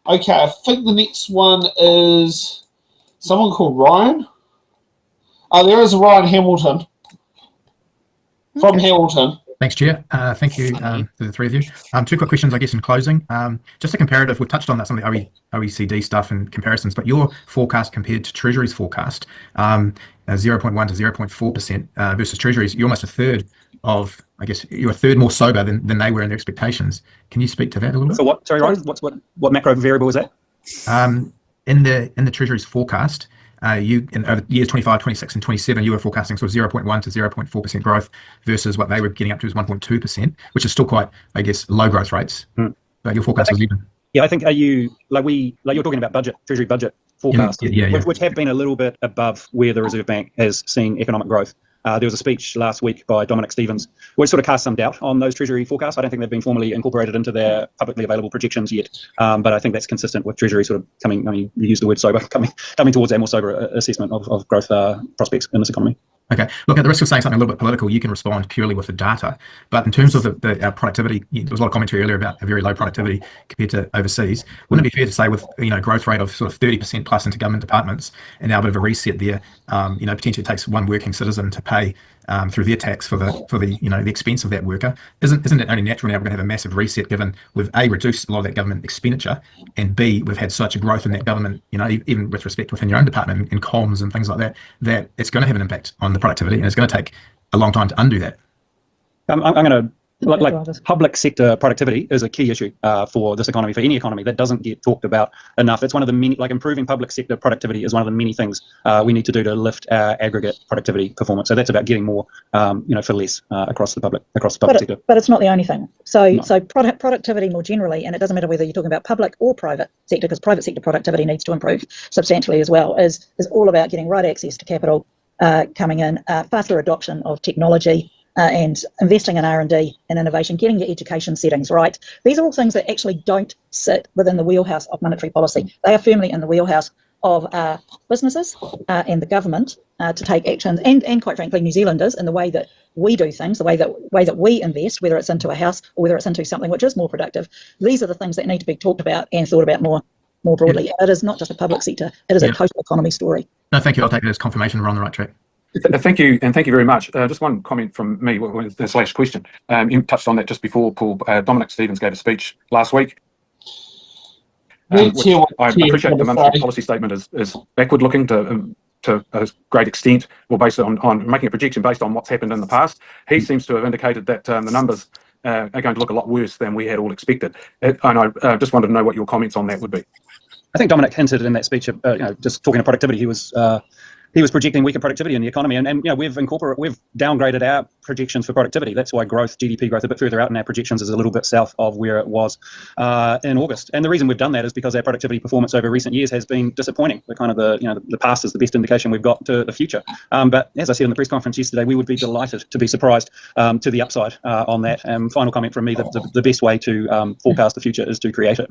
Okay, I think the next one is someone called Ryan. Oh, there is Ryan Hamilton from Hamilton. Thanks, Chair. Thank you to the three of you. Two quick questions, I guess, in closing. Just a comparative, we've touched on some of the OECD stuff and comparisons, but your forecast compared to Treasury's forecast, 0.1 to 0.4% versus Treasury's, you're almost a third of, I guess, you're a third more sober than they were in their expectations. Can you speak to that a little bit? So what? Sorry, Ryan, what macro variable is that? In the Treasury's forecast, you in years 25, 26, and 27, you were forecasting sort of 0.1 to 0.4% growth versus what they were getting up to is 1.2%, which is still quite, I guess, low growth rates. But your forecast was even. Yeah, I think you're talking about Treasury budget forecast, which have been a little bit above where the Reserve Bank has seen economic growth. There was a speech last week by Dominic Stevens, which sort of cast some doubt on those Treasury forecasts. I don't think they've been formally incorporated into their publicly available projections yet, but I think that's consistent with Treasury sort of coming, I mean, you use the word sober, coming towards a more sober assessment of growth prospects in this economy. Okay. Look, at the risk of saying something a little bit political, you can respond purely with the data. But in terms of the productivity, there was a lot of commentary earlier about a very low productivity compared to overseas. Wouldn't it be fair to say with growth rate of sort of 30% plus into government departments and now a bit of a reset there, potentially it takes one working citizen to pay through their tax for the expense of that worker. Isn't it only natural now we're going to have a massive reset given we've A, reduced a lot of that government expenditure, and B, we've had such a growth in that government, even with respect within your own department in comms and things like that, that it's going to have an impact on the productivity, and it's going to take a long time to undo that. I'm going to public sector productivity is a key issue for this economy, for any economy that doesn't get talked about enough. It's one of the many, improving public sector productivity is one of the many things we need to do to lift our aggregate productivity performance. So that's about getting more, for less across the public sector. But it's not the only thing. So productivity more generally, and it doesn't matter whether you're talking about public or private sector, because private sector productivity needs to improve substantially as well, is all about getting right access to capital coming in, faster adoption of technology, and investing in R&D and innovation, getting your education settings right. These are all things that actually don't sit within the wheelhouse of monetary policy. They are firmly in the wheelhouse of businesses and the government to take actions, and quite frankly, New Zealanders in the way that we do things, the way that we invest, whether it's into a house or whether it's into something which is more productive. These are the things that need to be talked about and thought about more broadly. It is not just a public sector; it is a total economy story. No, thank you. I'll take it as confirmation we're on the right track. Thank you, and thank you very much. Just one comment from me, / question. You touched on that just before, Paul. Dominic Stevens gave a speech last week. I appreciate the monetary policy statement is backward-looking to a great extent, or based on making a projection based on what's happened in the past. He seems to have indicated that the numbers are going to look a lot worse than we had all expected. And I just wanted to know what your comments on that would be. I think Dominic hinted in that speech, just talking of productivity, he was projecting weaker productivity in the economy, and we've downgraded our projections for productivity. That's why GDP growth, a bit further out in our projections, is a little bit south of where it was in August. And the reason we've done that is because our productivity performance over recent years has been disappointing. The past is the best indication we've got to the future. But as I said in the press conference yesterday, we would be delighted to be surprised to the upside on that. Final comment from me: the best way to forecast the future is to create it.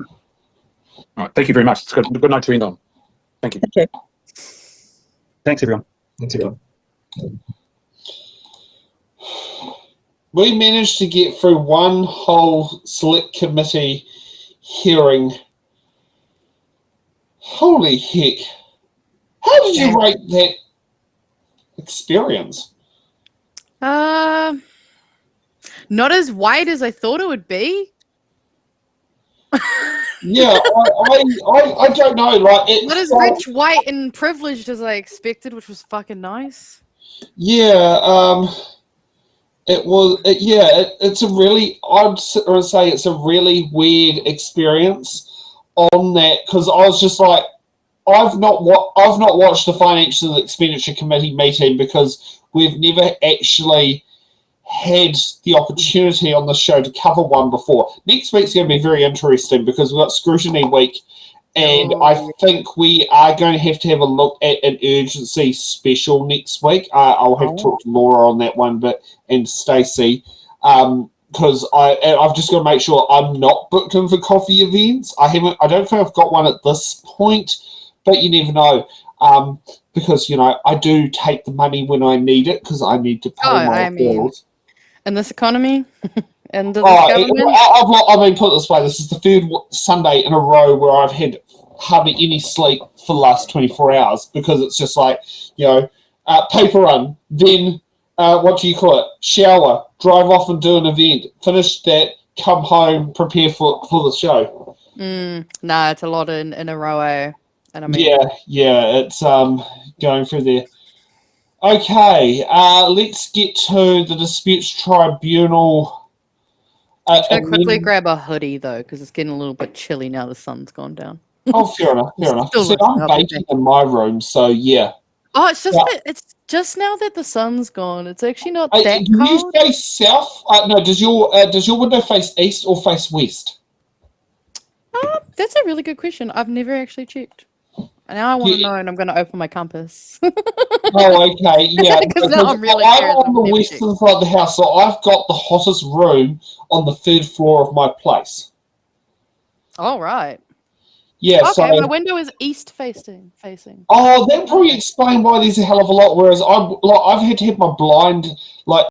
All right, thank you very much. It's good night to end on. Thank you. Thank you. Thanks, everyone. We managed to get through one whole select committee hearing. Holy heck. How did you rate that experience? Not as wide as I thought it would be. Yeah, I don't know. Not as rich, white, and privileged as I expected, which was fucking nice. Yeah, it was. It's a really. I'd say it's a really weird experience on that, because I was just like, I've not watched the Financial and Expenditure Committee meeting because we've never actually had the opportunity on the show to cover one before. Next week's going to be very interesting because we've got Scrutiny Week, and I think we are going to have a look at an urgency special next week. I'll have to talk to Laura on that one, and Stacey, because I've just got to make sure I'm not booked in for coffee events. I don't think I've got one at this point, but you never know. Because I do take the money when I need it because I need to pay my bills. In this economy, And does this government? I mean, put it this way: this is the third Sunday in a row where I've had hardly any sleep for the last 24 hours because it's just like, paper run, then what do you call it? Shower, drive off and do an event, finish that, come home, prepare for the show. Nah, it's a lot in a row. And I mean, yeah, it's going through there. Okay, let's get to the disputes tribunal. I'm going to quickly grab a hoodie, though, because it's getting a little bit chilly now the sun's gone down. Oh, fair enough. See, I'm baking in my room, so yeah. Oh, it's just now that the sun's gone. It's actually not that cold. Do you face south? No, does your window face east or face west? That's a really good question. I've never actually checked. And now I want to know, and I'm going to open my compass. Oh, okay, yeah. Because now I'm really I'm on the western side of the house, so I've got the hottest room on the third floor of my place. All right. Yeah. Okay, so, my window is east facing. Oh, that probably explains why there's a hell of a lot. Whereas I've had to have my blind like.